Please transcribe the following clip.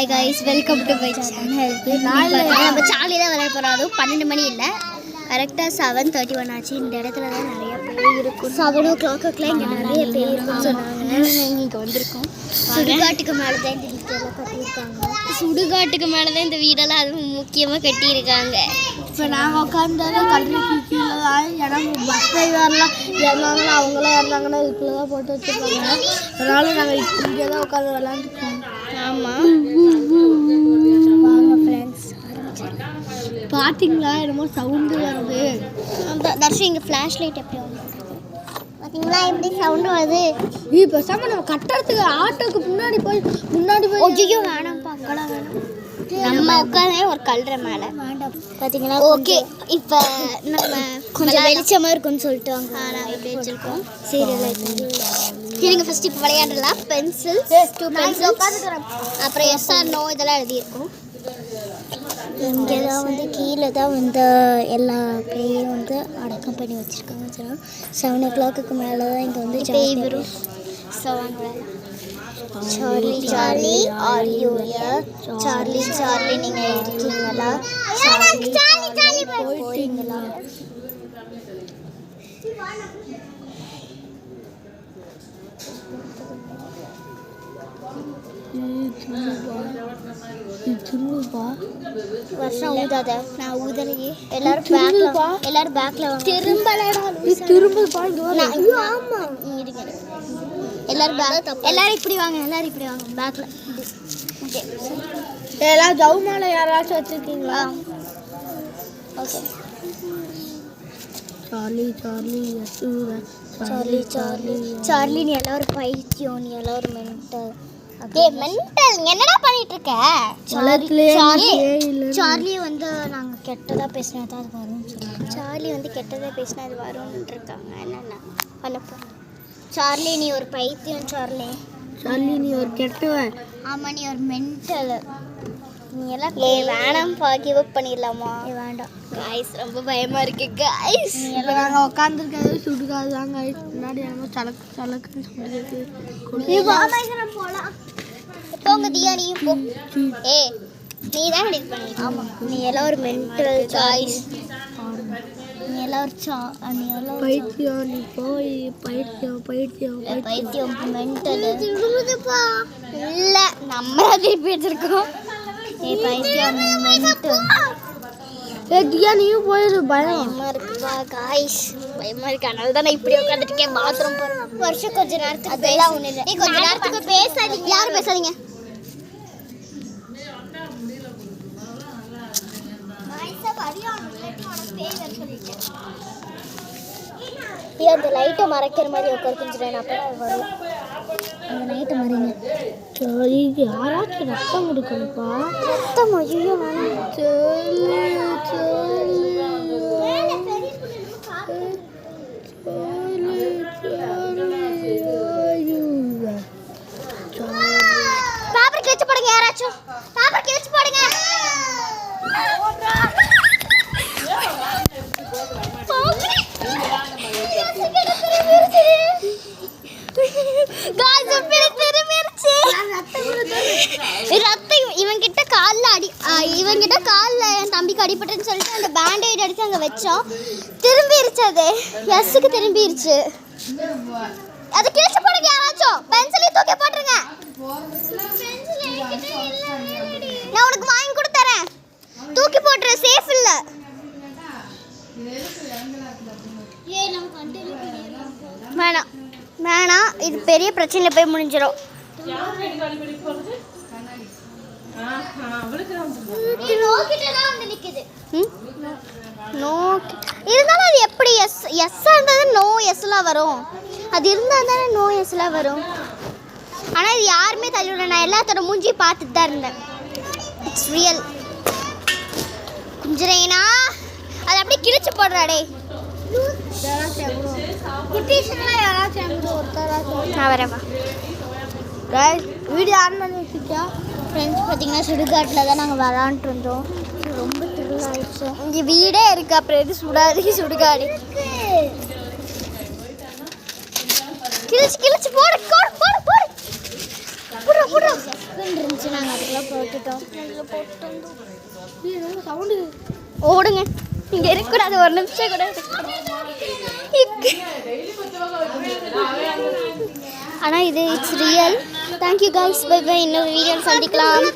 Hi guys, welcome to my channel. நம்ம சாலியாக தான் விளையாட போகிறோம். அதுவும் 12 மணி இல்லை, கரெக்டாக 7:31 ஆச்சு. இந்த இடத்துல தான் நிறைய பேர் இருக்கும். 7 o'clock இங்கே நிறைய பேர் இருக்குன்னு சொன்னாங்க. இங்கே வந்திருக்கோம். சுடுகாட்டுக்கு மேலே தான் இந்த வீட்டெல்லாம் கட்டியிருக்காங்க. சுடுகாட்டுக்கு மேலே தான் இந்த வீடெல்லாம் அதுவும் முக்கியமாக கட்டியிருக்காங்க. இப்போ நாங்கள் உட்காந்தாலும் கல்விக்கு கீழே தான். ஏன்னா பஸ் டிரைவர்லாம் இறந்தாங்கன்னா அவங்களாம் இறந்தாங்கன்னா இதுக்குள்ளே தான் போட்டு வச்சுருக்காங்க. அதனால நாங்கள் இங்கே தான் உட்காந்து விளாண்டுருக்கோம். ஆமாம், வாங்க ஃப்ரெண்ட்ஸ். பார்த்தீங்களா என்னமோ சவுண்டு வருது. தர்ஷி இங்கே ஃப்ளாஷ் லைட் எப்படி வந்து பார்த்தீங்களா எப்படி சவுண்டு வருது? பேசாமல் நம்ம கட்டுறதுக்கு ஆட்டோக்கு முன்னாடி போய் ஐயோ வேணாம்ப்பா, அங்கெல்லாம் வேணாம். நம்ம உட்காந்தே ஒரு கல்ற மேலே வேண்டாம். பார்த்தீங்களா? ஓகே, இப்போ நம்ம கொஞ்சம் வெளிச்சமாக இருக்குன்னு சொல்லிட்டு வாங்க. நாங்கள் எப்படி வச்சுருக்கோம் சீரியல் இருங்க. ஃபஸ்ட் இப்போ விளையாடலாம். பென்சில்ஸ் 2 பென்சில்ஸ், அப்புறம் எஸ்ஆர் நோ இதெல்லாம் எழுதியிருக்கோம். இங்கே தான் வந்து கீழே தான் வந்து எல்லா பேயும் வந்து அடக்கம் பண்ணி வச்சுருக்காங்க. 7 o'clock மேலே தான் இங்கே வந்து பேய் வரும். Charlie Charlie are you here? Charlie Charlie நீங்கள் இருக்கீங்களா? சார்லி போறீங்களா? வருஷம் ஊதாத, நான் ஊதலையே. எல்லாரும் பேக்ல எல்லாரும் இப்படி வாங்க, எல்லாரும் இப்படி வாங்க பேக்ல. எல்லாம் ஜவுமால யாராச்சும் வச்சிருக்கீங்களா? Okay. Charlie Charlie Charlie Charlie Charlie நீ எல்லாம் ஒரு பைத்தியம், நீ எல்லாம் ஒரு மென்டல். என்னடா பண்ணிட்டு இருக்க? சார்லி வந்து நாங்கள் கெட்டதாக பேசினா தான் அது வரும்னு சொல்லுவாங்க. சார்லி வந்து கெட்டதாக பேசினா அது வரும்னு இருக்காங்க. என்னென்ன பண்ணப்போ? சார்லி நீ ஒரு பைத்தியம். சார்லி நீ ஒரு கெட்டவன். ஆமாம், நீ ஒரு மென்டல். நீ எல்லாம் வேணாம்ப்பா, கிவ் அப் பண்ணிடலாமா? வேண்டாம் காய்ஸ், ரொம்ப பயமாக இருக்கு காய்ஸ். நாங்கள் உட்காந்துருக்கிறது சுடுகாது தான் காய்ஸ். முன்னாடி என்னமோ சலக்குன்னு சொல்லிட்டு போகலாம். போங்க தியா, நீ போ. நீ தான் இது பண்ணி. ஆமாம், நீ எல்லாம் ஒரு மென்டல் காய்ஸ். நீ எல்லாம் ஒரு நீ எல்லாம் பைத்தியம். நீ போய் பைத்தியம் மென்டல் இல்லை, நம்ம திருப்பி வச்சிருக்கோம். பைத்தியம் மென்டல். தியா நீயும் போயிரு. பயமா இருக்குப்பா காய்ஸ், பயமா இருக்கு. அதனால தான் நான் இப்படி உட்காந்துட்டு இருக்கேன். பாத்ரூம் போகிறேன். வருஷம் கொஞ்ச நேரத்துக்கு அதெல்லாம் ஒன்றும் இல்லை. நீ கொஞ்ச நேரத்துக்கு பேசாதீங்க. யாரும் பேசாதீங்க. அந்த லைட்டை மறைக்கிற மாதிரி உட்காந்துக்கிறேன். அப்போ வரும் அந்த லைட்டை மறைங்க. யாராச்சும் ரத்தம் கொடுக்கணும்ப்பா. ரத்தம் ஐயோ பேப்பர் கிழிச்சு போடுங்க. யாராச்சும் பேப்பர் கிழிச்சு போடுங்க. இவங்கிட்ட காலில் என் தம்பிக்கு அடிபட்டுன்னு சொல்லிட்டு அந்த பேண்டேட் அடித்து அங்கே வச்சோம். திரும்பிருச்சு, அது எஸ்ஸுக்கு திரும்பிருச்சு. அது கிழிச்சு போடுங்க. யாராச்சும் பென்சிலையும் தூக்கி போட்டுருங்க. நான் உனக்கு வாங்கி கொடுத்துறேன், தூக்கி போட்டுரு. சேஃப் இல்லை. வேணாம், இது பெரிய பிரச்சனையில் போய் முடிஞ்சிடும். இருந்தாலும் அது எப்படி எஸ் இருந்தது நோ எஸ்லாம் வரும்? அது இருந்தால் தானே நோ எஸ்லாம் வரும். ஆனால் இது யாருமே தள்ளிவிட. நான் எல்லாத்தோட மூஞ்சி பார்த்துட்டு தான் இருந்தேன். It's real. குஞ்சுரேனா அது அப்படியே கிழிச்சு போடுறாடே. நான் வரேன். வீடியோ ஆன் பண்ணி வச்சுக்கியா? ஃப்ரெண்ட்ஸ் பார்த்தீங்கன்னா சுடுகாட்டில் தான் நாங்கள் விளாண்டுட்டு இருந்தோம். ரொம்ப திருவிழாயிடுச்சு. இங்கே வீடே இருக்குது, அப்புறம் எது சுடுகாடு. கிழிச்சு போடு போடு போடு போடு. இருந்துச்சு நாங்கள் அதுக்குள்ள போட்டுட்டோம். சவுண்டு ஓடுங்க, இங்கே இருக்கக்கூடாது, ஒரு நிமிஷம் கூட. ஆனால் இது it's real. Thank you guys, bye bye. இன்னொரு வீடியோ சந்திக்கலாம்.